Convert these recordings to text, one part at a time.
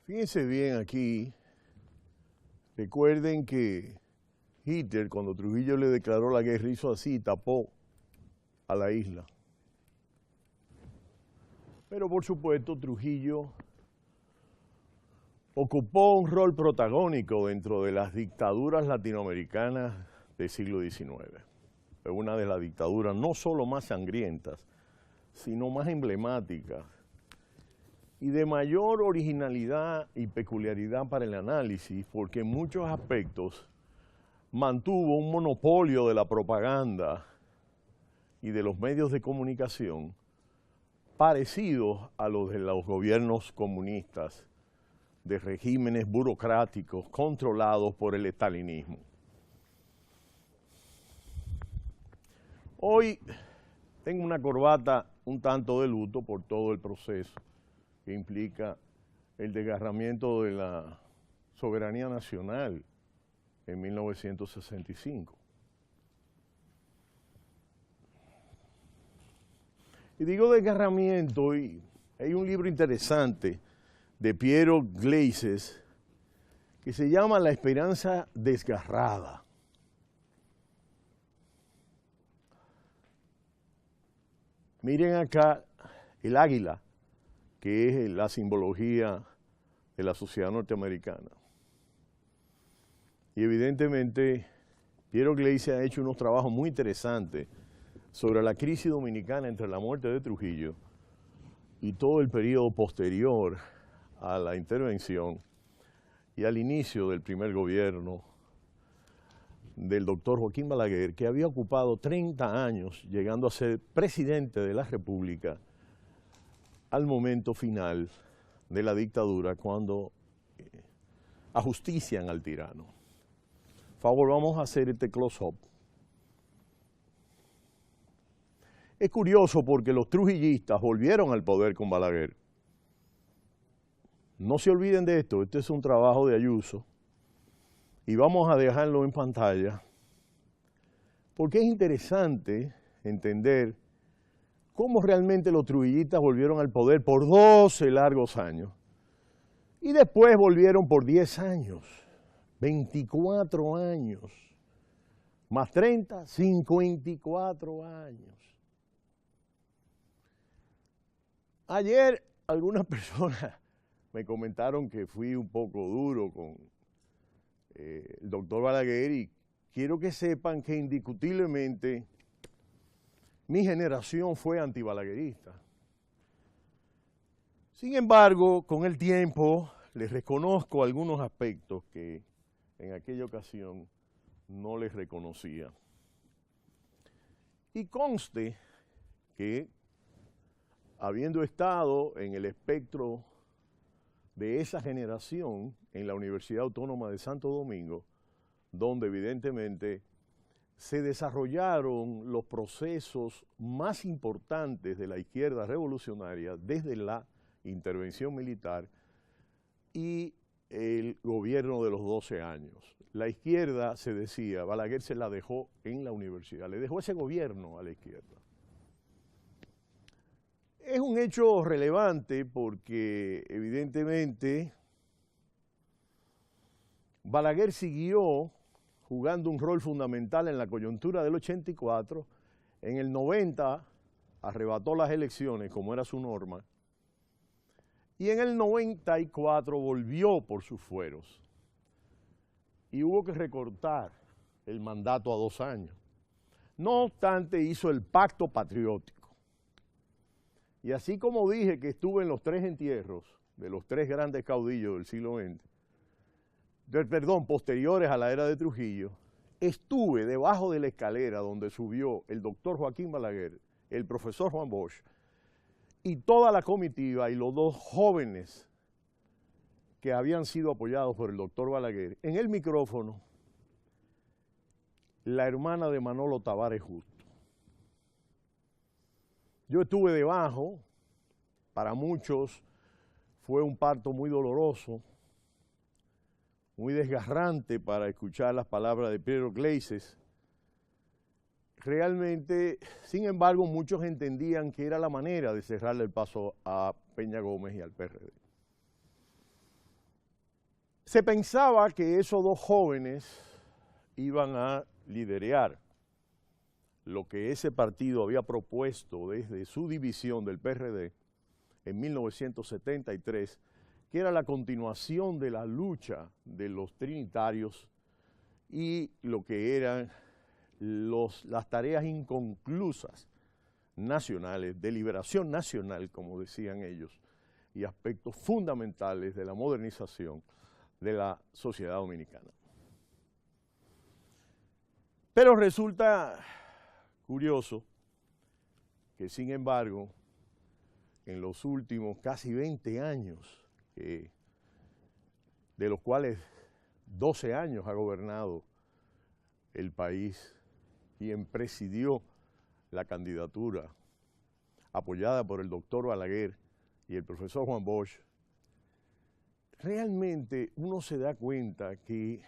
Fíjense bien aquí, recuerden que Hitler, cuando Trujillo le declaró la guerra, hizo así y tapó a la isla. Pero por supuesto Trujillo ocupó un rol protagónico dentro de las dictaduras latinoamericanas del siglo XIX. Fue una de las dictaduras no solo más sangrientas, sino más emblemáticas y de mayor originalidad y peculiaridad para el análisis, porque en muchos aspectos mantuvo un monopolio de la propaganda y de los medios de comunicación parecidos a los de los gobiernos comunistas, de regímenes burocráticos controlados por el estalinismo. Hoy tengo una corbata un tanto de luto por todo el proceso que implica el desgarramiento de la soberanía nacional en 1965. Y digo desgarramiento, y hay un libro interesante de Piero Gleises que se llama La esperanza desgarrada. Miren acá el águila, que es la simbología de la sociedad norteamericana. Y evidentemente Piero Gleises ha hecho unos trabajos muy interesantes sobre la crisis dominicana entre la muerte de Trujillo y todo el periodo posterior a la intervención y al inicio del primer gobierno del doctor Joaquín Balaguer, que había ocupado 30 años, llegando a ser presidente de la República al momento final de la dictadura, cuando ajustician al tirano. Por favor, vamos a hacer este close-up. Es curioso porque los trujillistas volvieron al poder con Balaguer. No se olviden de esto, este es un trabajo de Ayuso y vamos a dejarlo en pantalla porque es interesante entender cómo realmente los trujillistas volvieron al poder por 12 largos años y después volvieron por 10 años, 24 años, más 30, 54 años. Ayer algunas personas me comentaron que fui un poco duro con el doctor Balaguer y quiero que sepan que indiscutiblemente mi generación fue antibalaguerista. Sin embargo, con el tiempo les reconozco algunos aspectos que en aquella ocasión no les reconocía. Y conste que habiendo estado en el espectro de esa generación en la Universidad Autónoma de Santo Domingo, donde evidentemente se desarrollaron los procesos más importantes de la izquierda revolucionaria desde la intervención militar y el gobierno de los 12 años. La izquierda, se decía, Balaguer se la dejó en la universidad, le dejó ese gobierno a la izquierda. Es un hecho relevante porque evidentemente Balaguer siguió jugando un rol fundamental en la coyuntura del 84, en el 90 arrebató las elecciones como era su norma y en el 94 volvió por sus fueros y hubo que recortar el mandato a 2 años. No obstante, hizo el pacto patriótico. Y así como dije que estuve en los 3 entierros de los 3 grandes caudillos del siglo XX, posteriores a la era de Trujillo, estuve debajo de la escalera donde subió el doctor Joaquín Balaguer, el profesor Juan Bosch, y toda la comitiva y los 2 jóvenes que habían sido apoyados por el doctor Balaguer, en el micrófono, la hermana de Manolo Tavares Justo. Yo estuve debajo, para muchos fue un parto muy doloroso, muy desgarrante para escuchar las palabras de Pedro Gleises. Realmente, sin embargo, muchos entendían que era la manera de cerrarle el paso a Peña Gómez y al PRD. Se pensaba que esos dos jóvenes iban a liderear lo que ese partido había propuesto desde su división del PRD en 1973, que era la continuación de la lucha de los trinitarios y lo que eran las tareas inconclusas nacionales, de liberación nacional, como decían ellos, y aspectos fundamentales de la modernización de la sociedad dominicana. Pero resulta curioso que, sin embargo, en los últimos casi 20 años, de los cuales 12 años ha gobernado el país, quien presidió la candidatura apoyada por el doctor Balaguer y el profesor Juan Bosch, realmente uno se da cuenta que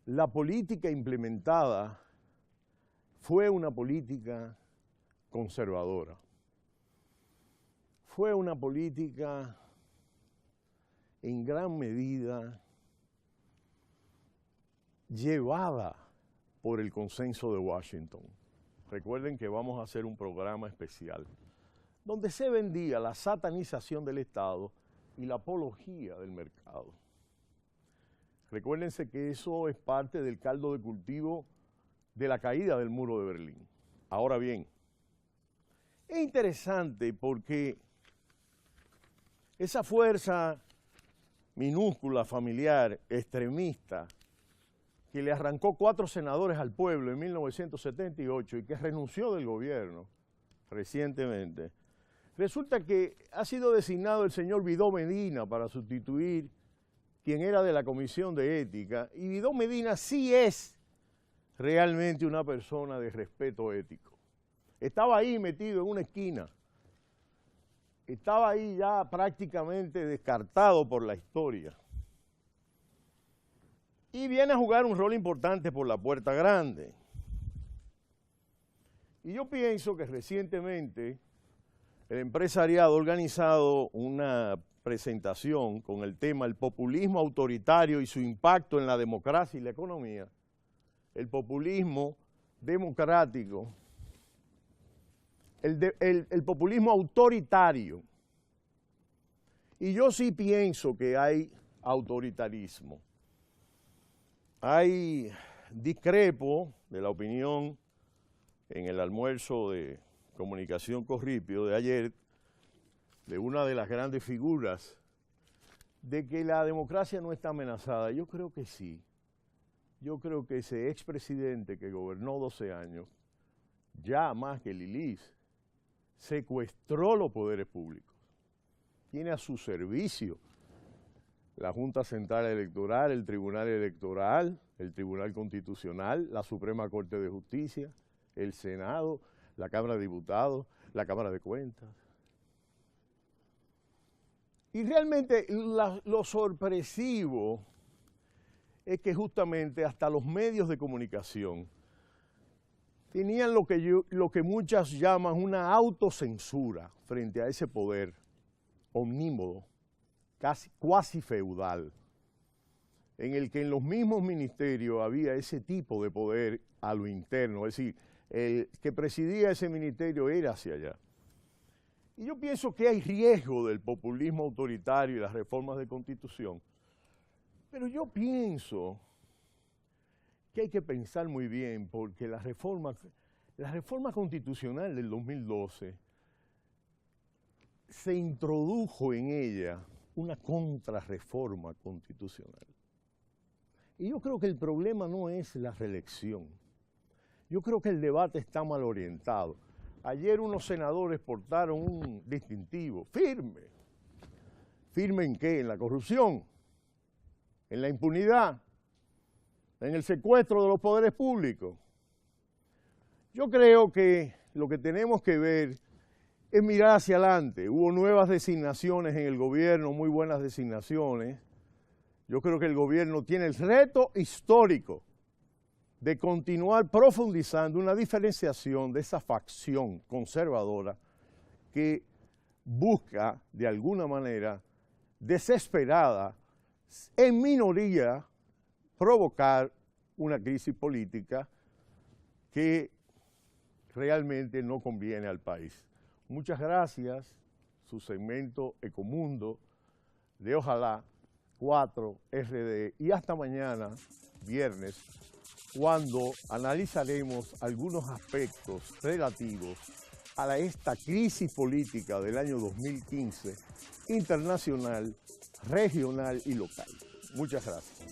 la política implementada fue una política conservadora. Fue una política en gran medida llevada por el consenso de Washington. Recuerden que vamos a hacer un programa especial donde se vendía la satanización del Estado y la apología del mercado. Recuérdense que eso es parte del caldo de cultivo de la caída del muro de Berlín. Ahora bien, es interesante porque esa fuerza minúscula, familiar, extremista, que le arrancó 4 senadores al pueblo en 1978 y que renunció del gobierno recientemente, resulta que ha sido designado el señor Vidó Medina para sustituir quien era de la Comisión de Ética, y Vidó Medina sí es realmente una persona de respeto ético. Estaba ahí metido en una esquina, estaba ahí ya prácticamente descartado por la historia. Y viene a jugar un rol importante por la puerta grande. Y yo pienso que recientemente el empresariado ha organizado una presentación con el tema el populismo autoritario y su impacto en la democracia y la economía. El populismo democrático, el populismo autoritario. Y yo sí pienso que hay autoritarismo. Discrepo de la opinión en el almuerzo de Comunicación Corripio de ayer de una de las grandes figuras de que la democracia no está amenazada. Yo creo que sí. Yo creo que ese expresidente que gobernó 12 años, ya más que Lilis, secuestró los poderes públicos. Tiene a su servicio la Junta Central Electoral, el Tribunal Electoral, el Tribunal Constitucional, la Suprema Corte de Justicia, el Senado, la Cámara de Diputados, la Cámara de Cuentas. Y realmente lo sorpresivo es que justamente hasta los medios de comunicación tenían lo que muchas llaman una autocensura frente a ese poder omnímodo, cuasi feudal, en el que en los mismos ministerios había ese tipo de poder a lo interno, es decir, el que presidía ese ministerio era hacia allá. Y yo pienso que hay riesgo del populismo autoritario y las reformas de constitución, pero yo pienso que hay que pensar muy bien, porque la reforma constitucional del 2012 se introdujo en ella una contrarreforma constitucional. Y yo creo que el problema no es la reelección. Yo creo que el debate está mal orientado. Ayer unos senadores portaron un distintivo firme. ¿Firme en qué? En la corrupción, en la impunidad, en el secuestro de los poderes públicos. Yo creo que lo que tenemos que ver es mirar hacia adelante. Hubo nuevas designaciones en el gobierno, muy buenas designaciones. Yo creo que el gobierno tiene el reto histórico de continuar profundizando una diferenciación de esa facción conservadora que busca, de alguna manera, desesperada, en minoría, provocar una crisis política que realmente no conviene al país. Muchas gracias. Su segmento Ecomundo de Ojalá 4 RD y hasta mañana, viernes, cuando analizaremos algunos aspectos relativos a esta crisis política del año 2015, internacional, regional y local. Muchas gracias.